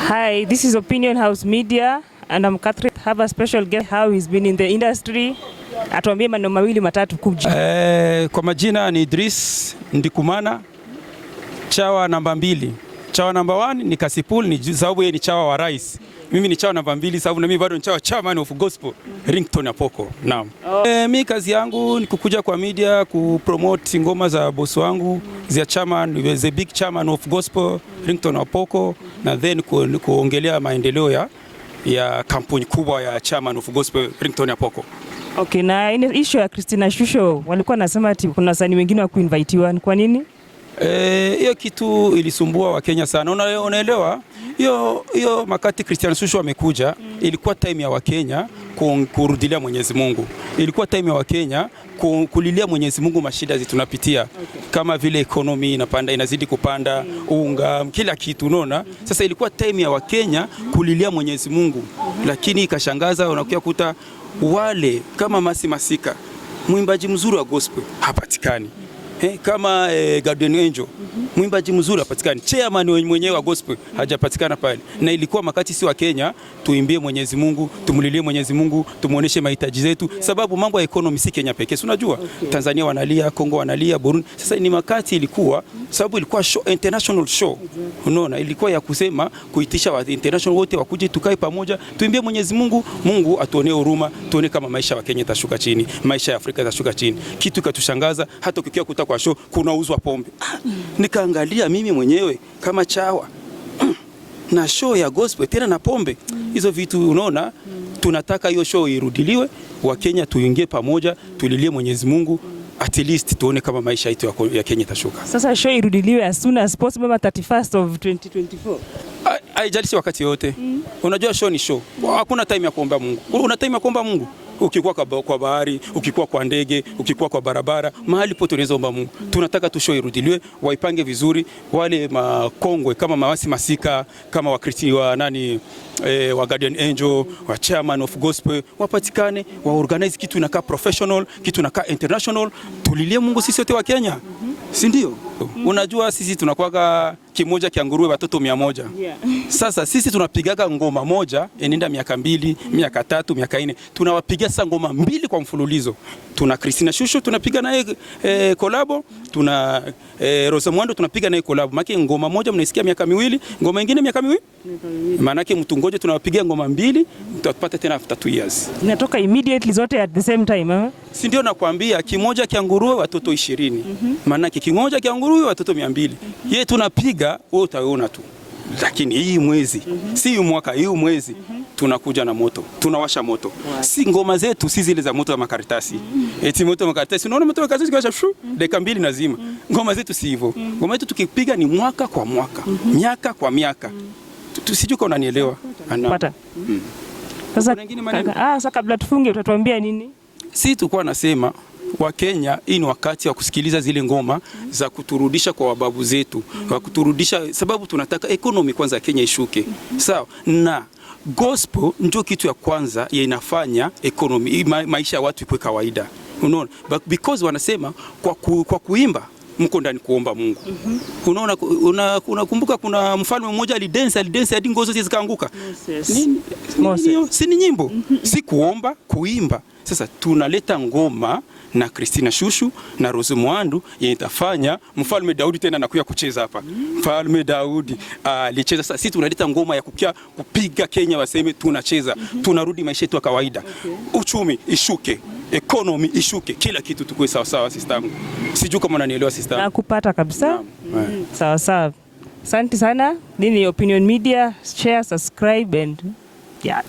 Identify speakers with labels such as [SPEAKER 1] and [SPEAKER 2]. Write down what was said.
[SPEAKER 1] Hi, this is Opinion House Media and I'm Catherine. Have a special guest how he's been in the industry. Atuambie maneno mawili matatu kuja.
[SPEAKER 2] Kwa majina ni Idris Ndikumana, Chawa namba 2. Chawa namba 1 ni Kasipul, ni sababu yeye ni chawa wa rais. Mimi ni chawa namba 2 sababu na mimi bado ni chawa chairman of gospel Ringtone Apoko. Naam. Mimi kazi yangu ni kukuja kwa media kupromote ngoma za boss wangu, za chairman, the big chairman of gospel Ringtone Apoko, na then kuongelea maendeleo ya kampuni kubwa ya chairman of gospel Ringtone Apoko.
[SPEAKER 1] Okay, na issue ya Christina Shusho walikuwa nasema ati kuna wasanii wengine wa kuinvitiwa, kwa nini?
[SPEAKER 2] Hiyo kitu ilisumbua Wakenya sana. Unaelewa? Hiyo makati Christina Shusho amekuja, ilikuwa time ya Wakenya kurudilia Mwenyezi Mungu. Ilikuwa time ya Wakenya kulilia Mwenyezi Mungu mashida tunapitia. Kama vile economy inapanda, inazidi kupanda, unga, kila kitu unaona. Sasa ilikuwa time ya Wakenya kulilia Mwenyezi Mungu. Lakini ikashangaza unakuja kuta wale kama Masika, mwimbaji mzuri wa gospel hapatikani. Kama Guardian Angel, mwimbaji mzuri hapatikani. Chairman mwenyewe wa gospel hajapatikana pale. Na ilikuwa makati si wa Kenya tuimbie Mwenyezi Mungu, tumulilie Mwenyezi Mungu, tumuoneshe mahitaji zetu, sababu mambo ya economy si Kenya pekee. Unajua Tanzania wanalia, Kongo wanalia, Burundi. Sasa ni makati ilikuwa, sababu ilikuwa show, international show. Unaona, ilikuwa ya kusema kuitisha wa international wote wakuje tukae pamoja, tuimbie Mwenyezi Mungu, Mungu atuonee huruma, tuone kama maisha ya Kenya itashuka chini, maisha ya Afrika itashuka chini. Kitu katushangaza, hata ukikia kuta kwa show kunauzwa pombe. Nikaangalia mimi mwenyewe kama chawa na show ya gospel tena na pombe. Hizo vitu unaona, tunataka hiyo show irudiliwe, wa Kenya tuingie pamoja, tulilie Mwenyezi Mungu, at least tuone kama maisha yetu ya Kenya itashuka.
[SPEAKER 1] Sasa show irudiliwe as soon as possible, 31st of 2024.
[SPEAKER 2] Haijalishi wakati yote. Unajua show ni show. Hakuna time ya kuomba Mungu. Una time ya kuomba Mungu? Ukikuwa kwa bahari, ukikuwa kwa ndege, ukikuwa kwa barabara, mahali pote unaweza omba Mungu. Tunataka tu show irudiliwe, waipange vizuri, wale makongwe kama Masika, kama wakristi wa wa Guardian Angel, wa chairman of gospel wapatikane, wa organize kitu inakaa professional, kitu inakaa international, tulilie Mungu sisi wote wa Kenya. Si ndio? Unajua sisi tunakuwa kimoja kia nguruwe watoto 100. Sasa sisi tunapigaga ngoma moja inaenda miaka 2, miaka 3, miaka 4. Tunawapigia sasa ngoma 2 kwa mfululizo. Tuna Christina Shusho tunapiga naye collabo, tuna Rosamwando tunapiga naye collabo. Maana ngoma moja mnaisikia miaka 2, ngoma nyingine miaka 2. Maana yake mtu ngoje tunawapigia ngoma 2, tutapata tena after 2 years.
[SPEAKER 1] Inatoka immediately zote at the same time,
[SPEAKER 2] Si ndio nakwambia kimoja kia nguruwe watoto 20. Maana yake kimoja kia nguruwe watoto 200. Yeye tunapiga wewe utaona tu. Lakini hii mwezi, si mwaka, hii mwezi tunakuja na moto, tunawasha moto. Si ngoma zetu si zile za moto ya makaratasi. Eti moto ya makaratasi, unaona moto ya makaratasi kwa shu dakika 2 nazima. Ngoma zetu si hivyo. Ngoma zetu tukipiga ni mwaka kwa mwaka, miaka kwa miaka. Tusijue kama unanielewa.
[SPEAKER 1] Pata. Sasa kabla tufunge utatuambia nini?
[SPEAKER 2] Si tulikuwa nasema wa Kenya, hii ni wakati wa kusikiliza zile ngoma za kuturudisha kwa wababu zetu, wa kuturudisha, sababu tunataka economy kwanza ya Kenya ishuke. Sawa? Na gospel ndio kitu ya kwanza inafanya economy, maisha ya watu ikuwe kawaida. Unaona? Because wanasema kwa kuimba mko ndani kuomba Mungu. Unaona, unakumbuka kuna mfalme mmoja alidance hadi ngozo zote zikaanguka. Si ni nyimbo, si kuomba, kuimba. Sasa tunaleta ngoma na Christina Shusho na Rosamwando itafanya mfalme Daudi tena anakuja kucheza hapa. Mfalme Daudi alicheza. Sasa sisi tunaleta ngoma ya kupiga Kenya waseme tunacheza. Tunarudi maisha yetu ya kawaida. Uchumi ishuke, economy ishuke, kila kitu tukue sawa sawa sistangu. Sijui kama unanielewa sistangu.
[SPEAKER 1] Nakupata kabisa. Sawa sawa. Asante sana. Nini Opinion Media, share, subscribe and yeah.